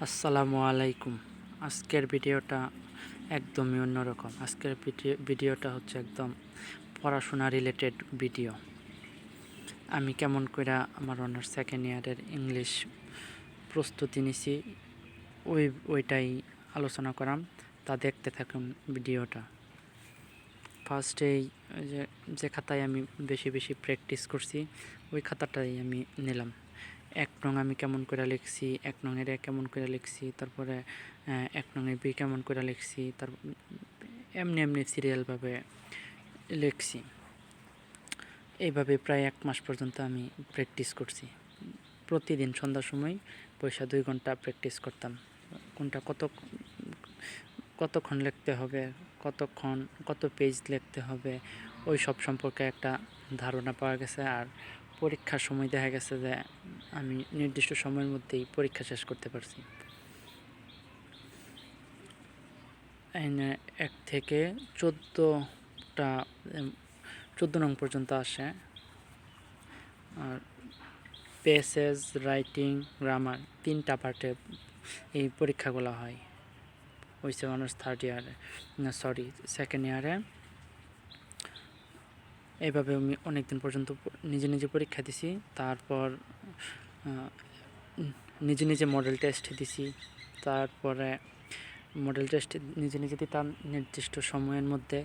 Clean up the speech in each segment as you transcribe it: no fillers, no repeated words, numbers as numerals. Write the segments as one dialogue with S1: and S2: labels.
S1: আসসালামু আলাইকুম। আজকের ভিডিওটা একদমই অন্যরকম। আজকের ভিডিওটা হচ্ছে একদম পড়াশোনা রিলেটেড ভিডিও। আমি কেমন কইরা আমার অনার্স সেকেন্ড ইয়ারের ইংলিশ প্রস্তুতি নিছি ওইটাই আলোচনা করাম। তা দেখতে থাকুন ভিডিওটা। ফার্স্টেই যে খাতায় আমি বেশি প্র্যাকটিস করছি ওই খাতাটাই আমি নিলাম। ১ নং আমি কেমন করে লিখছি, ১ নং এর কেমন করে লিখছি, তারপরে ১ নং এর বি কেমন করে লিখছি, এমনি সিরিয়ালভাবে লিখছি। এইভাবে প্রায় ১ মাস পর্যন্ত আমি প্র্যাকটিস করছি। প্রতিদিন সন্ধ্যার সময় বইসা ২ ঘন্টা প্র্যাকটিস করতাম। কোনটা কতক্ষণ লিখতে হবে, কত পেজ লিখতে হবে, ওই সব সম্পর্কে একটা ধারণা পাওয়া গেছে। আর পরীক্ষার সময় দেখা গেছে যে আমি নির্দিষ্ট সময়ের মধ্যেই পরীক্ষা শেষ করতে পারছি। ১ থেকে ১৪ নং পর্যন্ত আসে। আর প্যাসেজ, রাইটিং, গ্রামার ৩টা পার্টে এই পরীক্ষাগুলো হয়। হয়েছে অনার্স সেকেন্ড ইয়ারে। এইভাবে আমি অনেকদিন পর্যন্ত নিজে পরীক্ষা দিছি। তারপর নিজে মডেল টেস্ট দিছি। তারপরে মডেল টেস্ট নিজে দিতাম নির্দিষ্ট সময়ের মধ্যে।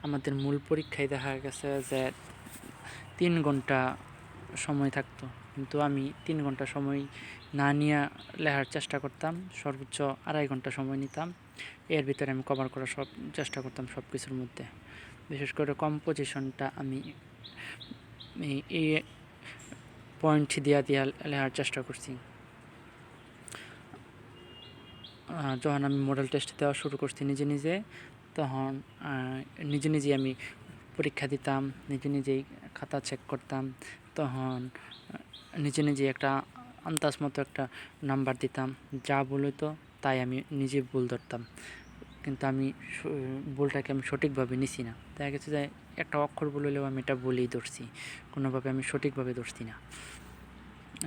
S1: আমাদের মূল পরীক্ষায় দেখা গেছে যে ৩ ঘন্টা সময় থাকতো, কিন্তু আমি ৩ ঘন্টা সময় না নিয়ে লেখার চেষ্টা করতাম। সর্বোচ্চ ২.৫ ঘন্টা সময় নিতাম। এর ভিতরে আমি কভার করার চেষ্টা করতাম সব কিছুর মধ্যে। বিশেষ করে কম্পোজিশনটা আমি এই পয়েন্ট দিয়া লেখার চেষ্টা করছি। যখন আমি মডেল টেস্ট দেওয়া শুরু করছি নিজে, তখন নিজেই আমি পরীক্ষা দিতাম, নিজেই খাতা চেক করতাম। তখন নিজেই একটা আন্দাজ মতো একটা নাম্বার দিতাম। যা বলতো তাই আমি নিজে ভুল ধরতাম, কিন্তু আমি ভুলটাকে আমি সঠিকভাবে নিছি না। দেখা গেছে যে একটা অক্ষর ভুল হলেও আমি এটা ভুলই ধরছি, কোনোভাবে আমি সঠিকভাবে ধরছি না।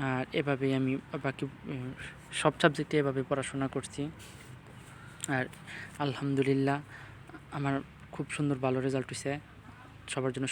S1: আর এভাবেই আমি বাকি সব সাবজেক্টে এভাবে পড়াশোনা করছি। আর আলহামদুলিল্লাহ আমার খুব সুন্দর ভালো রেজাল্ট হয়েছে। সবার জন্য